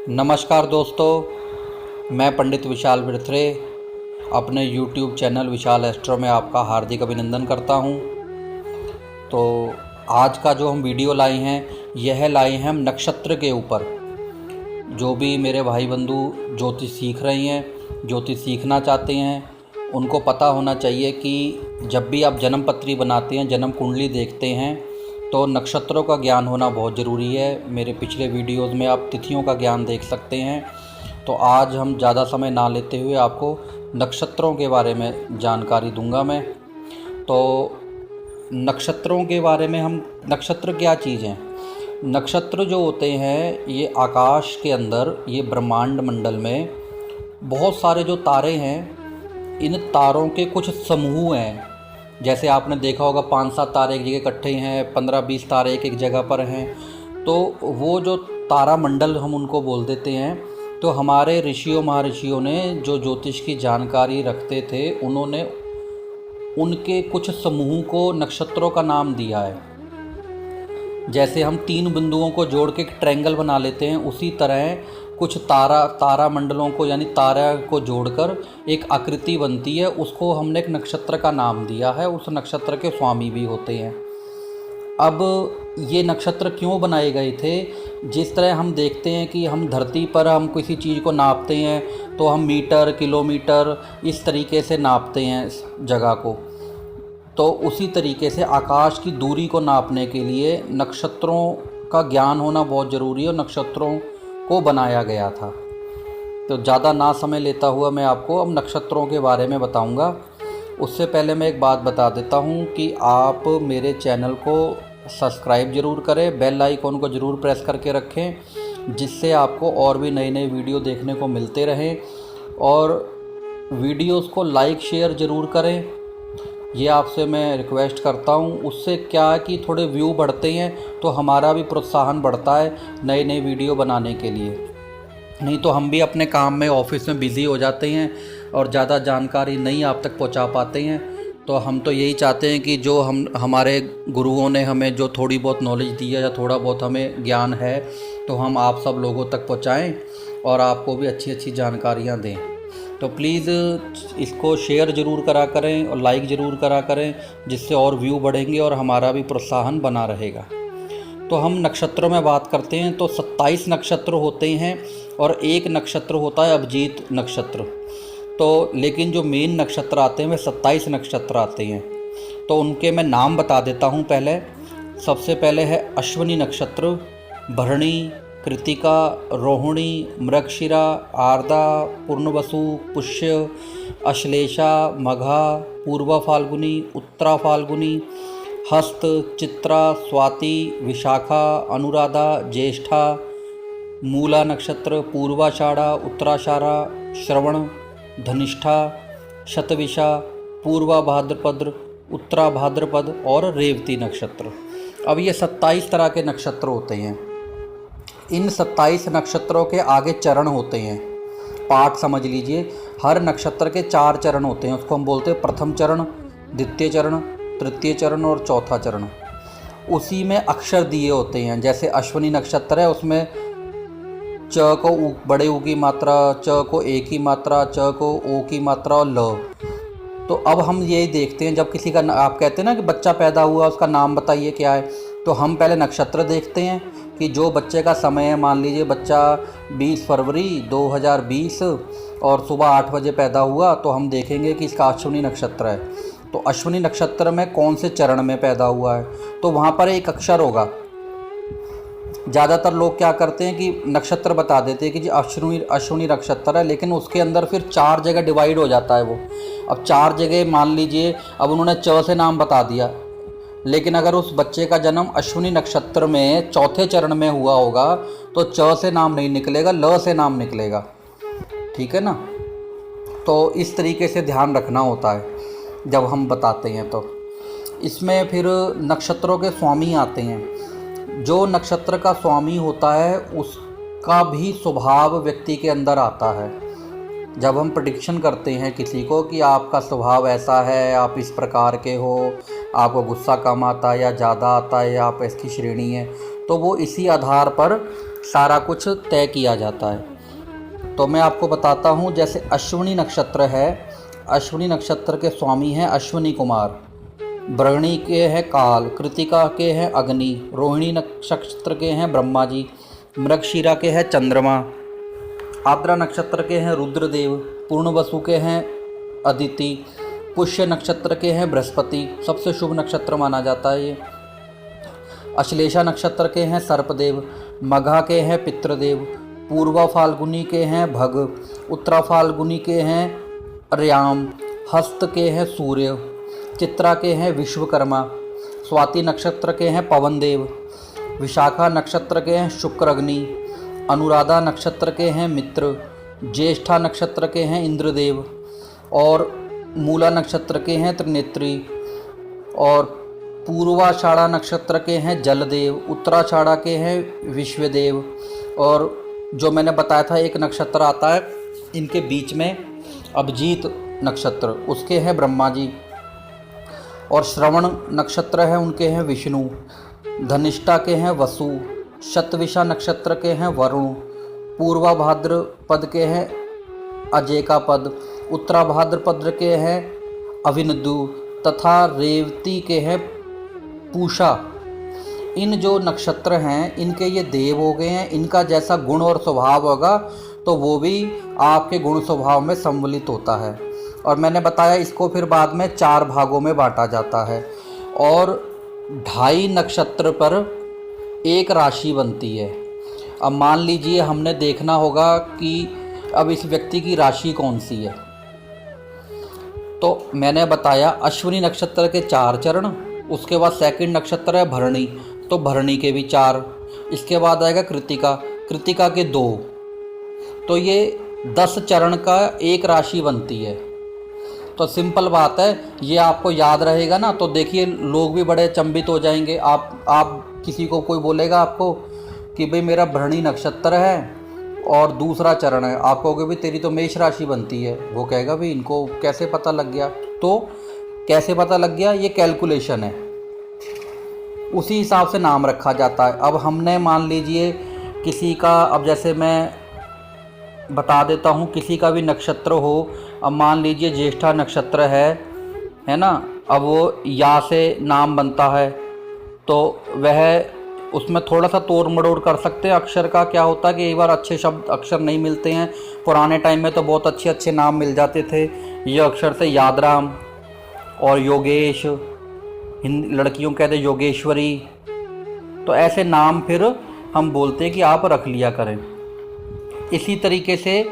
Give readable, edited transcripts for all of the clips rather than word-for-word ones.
नमस्कार दोस्तों, मैं पंडित विशाल बिरथरे अपने YouTube चैनल विशाल एस्ट्रो में आपका हार्दिक अभिनंदन करता हूं। तो आज का जो हम वीडियो लाए हैं, यह लाए हैं हम नक्षत्र के ऊपर। जो भी मेरे भाई बंधु ज्योतिष सीख रहे हैं, ज्योतिष सीखना चाहते हैं, उनको पता होना चाहिए कि जब भी आप जन्म पत्री बनाते हैं, जन्म कुंडली देखते हैं, तो नक्षत्रों का ज्ञान होना बहुत ज़रूरी है। मेरे पिछले वीडियोस में आप तिथियों का ज्ञान देख सकते हैं। तो आज हम ज़्यादा समय ना लेते हुए आपको नक्षत्रों के बारे में जानकारी दूंगा मैं। तो नक्षत्रों के बारे में नक्षत्र क्या चीज़ हैं? नक्षत्र जो होते हैं, ये आकाश के अंदर, ये ब्रह्मांड मंडल में बहुत सारे जो तारे हैं, इन तारों के कुछ समूह हैं। जैसे आपने देखा होगा 5-7 तारे एक जगह इकट्ठे हैं, 15-20 तारे एक जगह पर हैं। तो वो जो तारा मंडल हम उनको बोल देते हैं। तो हमारे ऋषियों महर्षियों ने जो ज्योतिष की जानकारी रखते थे, उन्होंने उनके कुछ समूह को नक्षत्रों का नाम दिया है। जैसे हम 3 बिंदुओं को जोड़ के एक ट्रायंगल बना लेते हैं, उसी तरह कुछ तारा मंडलों को यानी तारा को जोड़कर एक आकृति बनती है, उसको हमने एक नक्षत्र का नाम दिया है। उस नक्षत्र के स्वामी भी होते हैं। अब ये नक्षत्र क्यों बनाए गए थे? जिस तरह हम देखते हैं कि हम धरती पर हम किसी चीज़ को नापते हैं तो हम मीटर, किलोमीटर इस तरीके से नापते हैं जगह को। तो उसी तरीके से आकाश की दूरी को नापने के लिए नक्षत्रों का ज्ञान होना बहुत ज़रूरी है और नक्षत्रों को बनाया गया था। तो ज़्यादा ना समय लेता हुआ मैं आपको अब नक्षत्रों के बारे में बताऊंगा। उससे पहले मैं एक बात बता देता हूं कि आप मेरे चैनल को सब्सक्राइब ज़रूर करें, बेल आइकॉन को ज़रूर प्रेस करके रखें, जिससे आपको और भी नए नए वीडियो देखने को मिलते रहें। और वीडियोस को लाइक शेयर ज़रूर करें, ये आपसे मैं रिक्वेस्ट करता हूँ। उससे क्या है कि थोड़े व्यू बढ़ते हैं तो हमारा भी प्रोत्साहन बढ़ता है नए नए वीडियो बनाने के लिए। नहीं तो हम भी अपने काम में ऑफिस में बिज़ी हो जाते हैं और ज़्यादा जानकारी नहीं आप तक पहुँचा पाते हैं। तो हम तो यही चाहते हैं कि जो हमारे गुरुओं ने हमें जो थोड़ी बहुत नॉलेज दी है या थोड़ा बहुत हमें ज्ञान है, तो हम आप सब लोगों तक पहुँचाएँ और आपको भी अच्छी अच्छी जानकारियाँ दें। तो प्लीज़ इसको शेयर ज़रूर करा करें और लाइक ज़रूर करा करें, जिससे और व्यू बढ़ेंगे और हमारा भी प्रोत्साहन बना रहेगा। तो हम नक्षत्रों में बात करते हैं तो 27 नक्षत्र होते हैं और एक नक्षत्र होता है अभिजीत नक्षत्र। तो लेकिन जो मेन नक्षत्र आते हैं वे 27 नक्षत्र आते हैं। तो उनके मैं नाम बता देता हूँ। सबसे पहले है अश्विनी नक्षत्र, भरणी, कृतिका, रोहिणी, मृगशिरा, आर्द्रा, पूर्णवसु, पुष्य, अश्लेषा, मघा, पूर्वा फाल्गुनी, उत्तरा फाल्गुनी, हस्त, चित्रा, स्वाति, विशाखा, अनुराधा, ज्येष्ठा, मूला नक्षत्र, पूर्वाषाढ़ा, उत्तराषाढ़ा, श्रवण, धनिष्ठा, शतविशा, पूर्वा भाद्रपद, उत्तरा भाद्रपद और रेवती नक्षत्र। अब ये 27 तरह के नक्षत्र होते हैं। इन 27 नक्षत्रों के आगे चरण होते हैं, पाठ समझ लीजिए। हर नक्षत्र के 4 चरण होते हैं, उसको हम बोलते हैं प्रथम चरण, द्वितीय चरण, तृतीय चरण और चौथा चरण। उसी में अक्षर दिए होते हैं। जैसे अश्विनी नक्षत्र है, उसमें च को बड़े ऊ की मात्रा, च को ए की मात्रा, च को ओ की मात्रा और ल। तो अब हम यही देखते हैं, जब किसी का आप कहते हैं ना कि बच्चा पैदा हुआ, उसका नाम बताइए क्या है, तो हम पहले नक्षत्र देखते हैं कि जो बच्चे का समय है। मान लीजिए बच्चा 20 फरवरी 2020 और सुबह 8 बजे पैदा हुआ, तो हम देखेंगे कि इसका अश्विनी नक्षत्र है। तो अश्विनी नक्षत्र में कौन से चरण में पैदा हुआ है, तो वहाँ पर एक अक्षर होगा। ज़्यादातर लोग क्या करते हैं कि नक्षत्र बता देते हैं कि जी अश्विनी नक्षत्र है, लेकिन उसके अंदर फिर 4 जगह डिवाइड हो जाता है वो। अब 4 जगह मान लीजिए, अब उन्होंने च से नाम बता दिया, लेकिन अगर उस बच्चे का जन्म अश्विनी नक्षत्र में चौथे चरण में हुआ होगा तो च से नाम नहीं निकलेगा, ल से नाम निकलेगा। ठीक है ना? तो इस तरीके से ध्यान रखना होता है जब हम बताते हैं। तो इसमें फिर नक्षत्रों के स्वामी आते हैं। जो नक्षत्र का स्वामी होता है उसका भी स्वभाव व्यक्ति के अंदर आता है। जब हम प्रेडिक्शन करते हैं किसी को कि आपका स्वभाव ऐसा है, आप इस प्रकार के हो, आपको गुस्सा कम आता है या ज़्यादा आता है या आप इसकी श्रेणी है, तो वो इसी आधार पर सारा कुछ तय किया जाता है। तो मैं आपको बताता हूँ, जैसे अश्विनी नक्षत्र है, अश्विनी नक्षत्र के स्वामी हैं अश्विनी कुमार, भरणी के हैं काल, कृतिका के हैं अग्नि, रोहिणी नक्षत्र के हैं ब्रह्मा जी, मृगशिरा के हैं चंद्रमा, आद्रा नक्षत्र के हैं रुद्रदेव, पूर्णवसु के हैं अदिति, पुष्य नक्षत्र के हैं बृहस्पति, सबसे शुभ नक्षत्र माना जाता है ये। अश्लेषा नक्षत्र के हैं सर्पदेव, मघा के हैं पितृदेव, पूर्वा फाल्गुनी के हैं भग, उत्तरा फाल्गुनी के हैं अर्याम, हस्त के हैं सूर्य, चित्रा के हैं विश्वकर्मा, स्वाति नक्षत्र के हैं पवनदेव, विशाखा नक्षत्र के हैं शुक्र अग्नि, अनुराधा नक्षत्र के हैं मित्र, ज्येष्ठा नक्षत्र के हैं इंद्रदेव, और मूला नक्षत्र के हैं त्रिनेत्री, और पूर्वाषाढ़ा नक्षत्र के हैं जलदेव, उत्तराषाढ़ा के हैं विश्वदेव, और जो मैंने बताया था एक नक्षत्र आता है इनके बीच में अभिजीत नक्षत्र, उसके हैं ब्रह्मा जी, और श्रवण नक्षत्र है उनके हैं विष्णु, धनिष्ठा के हैं वसु, शतविषा नक्षत्र के हैं वरुण, पूर्वा भाद्रपद के हैं अजय का पद, उत्तरा भाद्रपद के हैं अभिनदु, तथा रेवती के हैं पूषा। इन जो नक्षत्र हैं इनके ये देव हो गए हैं। इनका जैसा गुण और स्वभाव होगा तो वो भी आपके गुण स्वभाव में सम्मिलित होता है। और मैंने बताया इसको फिर बाद में 4 भागों में बांटा जाता है, और 2.5 नक्षत्र पर एक राशि बनती है। अब मान लीजिए हमने देखना होगा कि अब इस व्यक्ति की राशि कौन सी है। तो मैंने बताया अश्विनी नक्षत्र के 4 चरण, उसके बाद सेकंड नक्षत्र है भरणी, तो भरणी के भी 4, इसके बाद आएगा कृतिका, कृतिका के 2, तो ये 10 चरण का एक राशि बनती है। तो सिंपल बात है, ये आपको याद रहेगा ना, तो देखिए लोग भी बड़े अचंभित हो जाएंगे। आप किसी को कोई बोलेगा आपको कि भाई मेरा भरणी नक्षत्र है और दूसरा चरण है, आप कहोगे भाई तेरी तो मेष राशि बनती है, वो कहेगा भाई इनको कैसे पता लग गया। तो कैसे पता लग गया, ये कैलकुलेशन है, उसी हिसाब से नाम रखा जाता है। अब हमने मान लीजिए किसी का, अब जैसे मैं बता देता हूँ, किसी का भी नक्षत्र हो, अब मान लीजिए ज्येष्ठा नक्षत्र है ना, अब वो या से नाम बनता है, तो वह उसमें थोड़ा सा तोड़ मड़ोड़ कर सकते हैं। अक्षर का क्या होता है कि एक बार अच्छे शब्द अक्षर नहीं मिलते हैं, पुराने टाइम में तो बहुत अच्छे अच्छे नाम मिल जाते थे। ये अक्षर से यादराम और योगेश, लड़कियों कहते योगेश्वरी, तो ऐसे नाम फिर हम बोलते हैं कि आप रख लिया करें। इसी तरीके से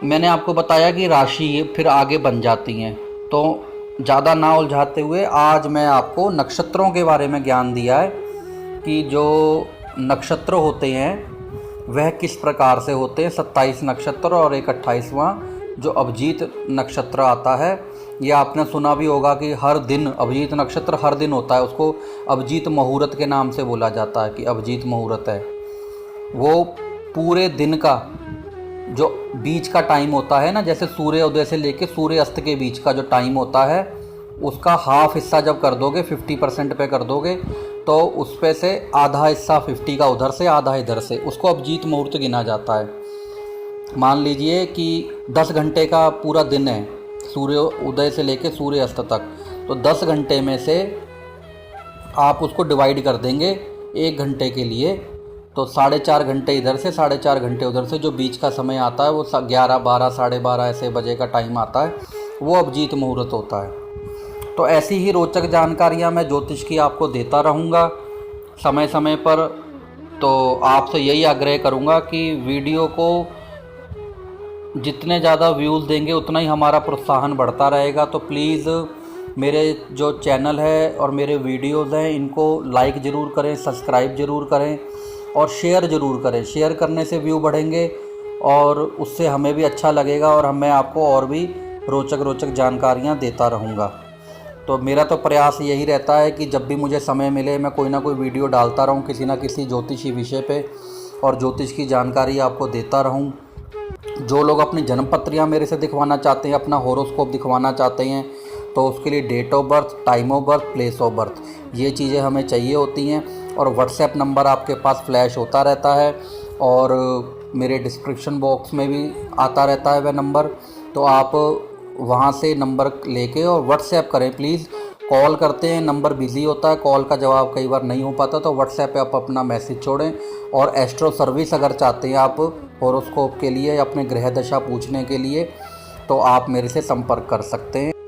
मैंने आपको बताया कि राशि फिर आगे बन जाती हैं। तो ज़्यादा ना उलझाते हुए आज मैं आपको नक्षत्रों के बारे में ज्ञान दिया है कि जो नक्षत्र होते हैं वह किस प्रकार से होते हैं। 27 नक्षत्र और एक 28वां जो अभिजीत नक्षत्र आता है, ये आपने सुना भी होगा कि हर दिन अभिजीत नक्षत्र हर दिन होता है, उसको अभिजीत मुहूर्त के नाम से बोला जाता है कि अभिजीत मुहूर्त है। वो पूरे दिन का जो बीच का टाइम होता है ना, जैसे सूर्य उदय से लेके सूर्य अस्त के बीच का जो टाइम होता है, उसका हाफ हिस्सा जब कर दोगे 50% पे कर दोगे, तो उस पे से आधा हिस्सा 50 का उधर से आधा इधर से, उसको अभिजीत मुहूर्त गिना जाता है। मान लीजिए कि 10 घंटे का पूरा दिन है, सूर्य उदय से लेके सूर्य अस्त तक, तो 10 घंटे में से आप उसको डिवाइड कर देंगे 1 घंटे के लिए, तो 4.5 घंटे इधर से 4.5 घंटे उधर से, जो बीच का समय आता है वो 11, 12, 12:30 ऐसे बजे का टाइम आता है, वो अभिजीत मुहूर्त होता है। तो ऐसी ही रोचक जानकारियाँ मैं ज्योतिष की आपको देता रहूँगा समय समय पर। तो आपसे यही आग्रह करूँगा कि वीडियो को जितने ज़्यादा व्यूज़ देंगे उतना ही हमारा प्रोत्साहन बढ़ता रहेगा। तो प्लीज़ मेरे जो चैनल है और मेरे वीडियोज़ हैं इनको लाइक ज़रूर करें, सब्सक्राइब ज़रूर करें और शेयर ज़रूर करें। शेयर करने से व्यू बढ़ेंगे और उससे हमें भी अच्छा लगेगा और मैं आपको और भी रोचक जानकारियाँ देता रहूँगा। तो मेरा तो प्रयास यही रहता है कि जब भी मुझे समय मिले मैं कोई ना कोई वीडियो डालता रहूँ किसी ना किसी ज्योतिषी विषय पे और ज्योतिष की जानकारी आपको देता रहूँ। जो लोग अपनी जन्म पत्रियाँ मेरे से दिखवाना चाहते हैं, अपना हॉरोस्कोप दिखवाना चाहते हैं, तो उसके लिए date of birth, time of birth, place of birth, ये चीज़ें हमें चाहिए होती हैं। और व्हाट्सएप नंबर आपके पास फ्लैश होता रहता है और मेरे डिस्क्रिप्शन बॉक्स में भी आता रहता है वह नंबर। तो आप वहाँ से नंबर लेके और व्हाट्सएप करें प्लीज़। कॉल करते हैं नंबर बिज़ी होता है, कॉल का जवाब कई बार नहीं हो पाता, तो व्हाट्सएप पे आप अपना मैसेज छोड़ें। और एस्ट्रो सर्विस अगर चाहते हैं आप हॉरोस्कोप के लिए या अपने ग्रह दशा पूछने के लिए, तो आप मेरे से संपर्क कर सकते हैं।